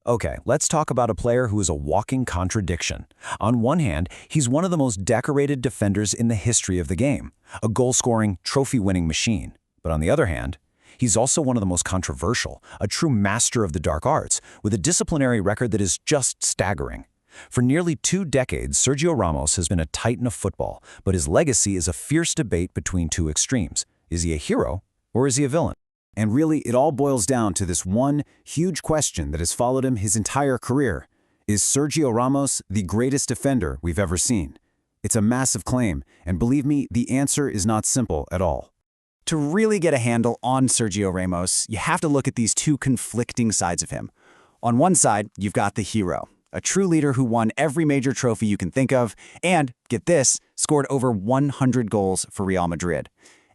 Okay, let's talk about a player who is a walking contradiction. On one hand, he's one of the most decorated defenders in the history of the game, a goal-scoring, trophy-winning machine. But on the other hand, he's also one of the most controversial, a true master of the dark arts, with a disciplinary record that is just staggering. For nearly 2 decades, Sergio Ramos has been a titan of football, but his legacy is a fierce debate between two extremes. Is he a hero, or is he a villain? And really, it all boils down to this one huge question that has followed him his entire career. Is Sergio Ramos the greatest defender we've ever seen? It's a massive claim, and believe me, the answer is not simple at all. To really get a handle on Sergio Ramos, you have to look at these two conflicting sides of him. On one side, you've got the hero, a true leader who won every major trophy you can think of, and, get this, scored over 100 goals for Real Madrid.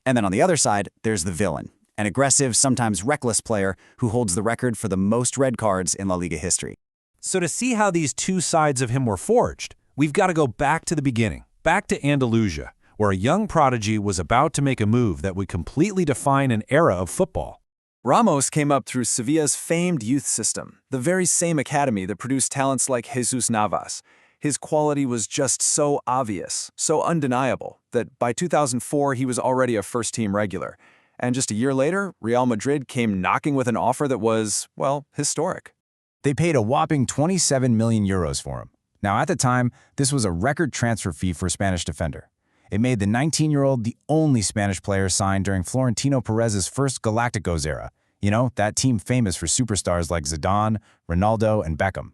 And then on the other side, there's the villain, an aggressive, sometimes reckless player who holds the record for the most red cards in La Liga history. So to see how these two sides of him were forged, we've got to go back to the beginning, back to Andalusia, where a young prodigy was about to make a move that would completely define an era of football. Ramos came up through Sevilla's famed youth system, the very same academy that produced talents like Jesus Navas. His quality was just so obvious, so undeniable, that by 2004 he was already a first-team regular. And just a year later, Real Madrid came knocking with an offer that was, well, historic. They paid a whopping 27 million euros for him. Now, at the time, this was a record transfer fee for a Spanish defender. It made the 19-year-old the only Spanish player signed during Florentino Perez's first Galacticos era. You know, that team famous for superstars like Zidane, Ronaldo, and Beckham.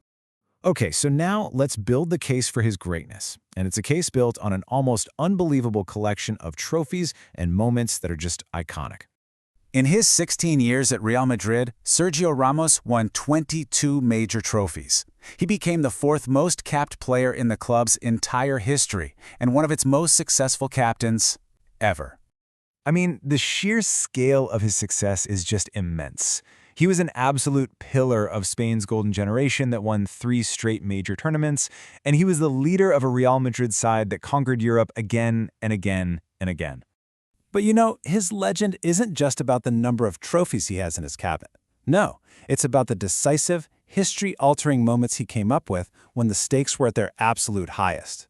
Okay, so now let's build the case for his greatness. And it's a case built on an almost unbelievable collection of trophies and moments that are just iconic. In his 16 years at Real Madrid, Sergio Ramos won 22 major trophies. He became the 4th most capped player in the club's entire history and one of its most successful captains ever. I mean, the sheer scale of his success is just immense. He was an absolute pillar of Spain's golden generation that won 3 straight major tournaments, and he was the leader of a Real Madrid side that conquered Europe again and again and again. But you know, his legend isn't just about the number of trophies he has in his cabinet. No, it's about the decisive, history-altering moments he came up with when the stakes were at their absolute highest.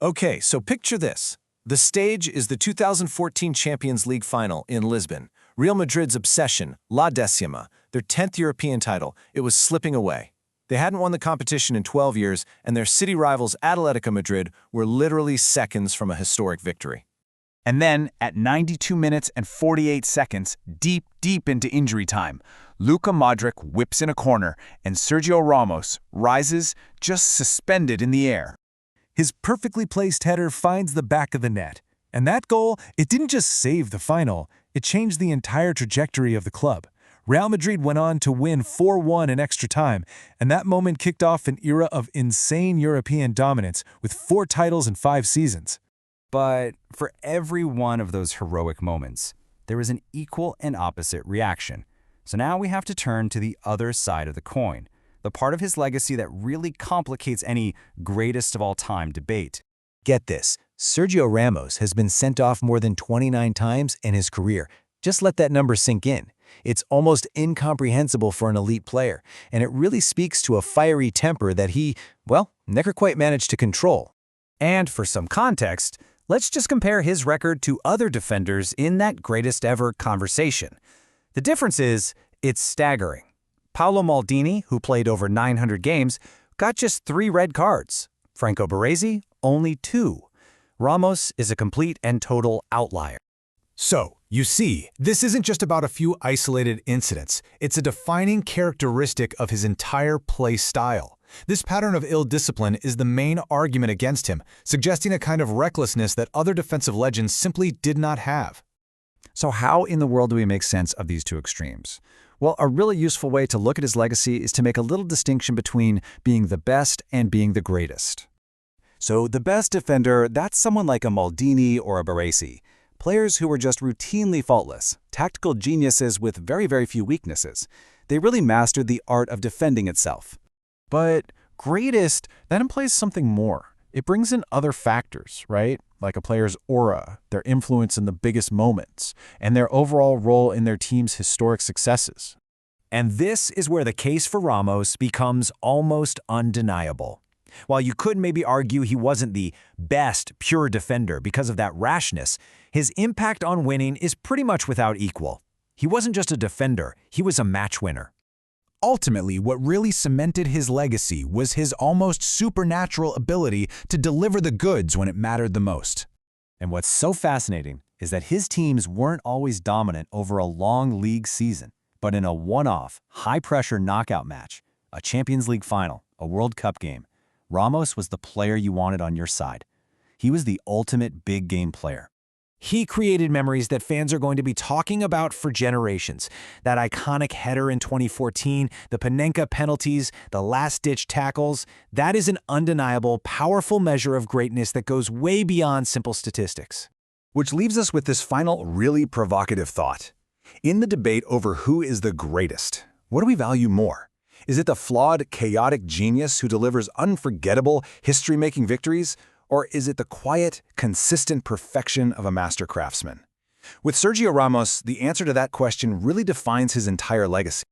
Okay, so picture this. The stage is the 2014 Champions League final in Lisbon. Real Madrid's obsession, La Decima, their 10th European title, it was slipping away. They hadn't won the competition in 12 years, and their city rivals Atletico Madrid were literally seconds from a historic victory. And then, at 92 minutes and 48 seconds, deep into injury time, Luka Modric whips in a corner, and Sergio Ramos rises, just suspended in the air. His perfectly placed header finds the back of the net. And that goal, it didn't just save the final, it changed the entire trajectory of the club. Real Madrid went on to win 4-1 in extra time, and that moment kicked off an era of insane European dominance with 4 titles in 5 seasons. But for every one of those heroic moments, there is an equal and opposite reaction. So now we have to turn to the other side of the coin, the part of his legacy that really complicates any greatest of all time debate. Get this, Sergio Ramos has been sent off more than 29 times in his career. Just let that number sink in. It's almost incomprehensible for an elite player, and it really speaks to a fiery temper that he, well, never quite managed to control. And for some context, let's just compare his record to other defenders in that greatest ever conversation. The difference is, it's staggering. Paolo Maldini, who played over 900 games, got just 3 red cards. Franco Baresi, only 2. Ramos is a complete and total outlier. So, you see, this isn't just about a few isolated incidents. It's a defining characteristic of his entire play style. This pattern of ill discipline is the main argument against him, suggesting a kind of recklessness that other defensive legends simply did not have. So how in the world do we make sense of these two extremes? Well, a really useful way to look at his legacy is to make a little distinction between being the best and being the greatest. So the best defender, that's someone like a Maldini or a Baresi. Players who were just routinely faultless, tactical geniuses with very few weaknesses. They really mastered the art of defending itself. But greatest, that implies something more. It brings in other factors, right? Like a player's aura, their influence in the biggest moments, and their overall role in their team's historic successes. And this is where the case for Ramos becomes almost undeniable. While you could maybe argue he wasn't the best pure defender because of that rashness, his impact on winning is pretty much without equal. He wasn't just a defender, he was a match winner. Ultimately, what really cemented his legacy was his almost supernatural ability to deliver the goods when it mattered the most. And what's so fascinating is that his teams weren't always dominant over a long league season, but in a one-off, high-pressure knockout match, a Champions League final, a World Cup game, Ramos was the player you wanted on your side. He was the ultimate big-game player. He created memories that fans are going to be talking about for generations. That iconic header in 2014, the Panenka penalties, the last-ditch tackles, that is an undeniable, powerful measure of greatness that goes way beyond simple statistics. Which leaves us with this final, really provocative thought. In the debate over who is the greatest, what do we value more? Is it the flawed, chaotic genius who delivers unforgettable, history-making victories? Or is it the quiet, consistent perfection of a master craftsman? With Sergio Ramos, the answer to that question really defines his entire legacy.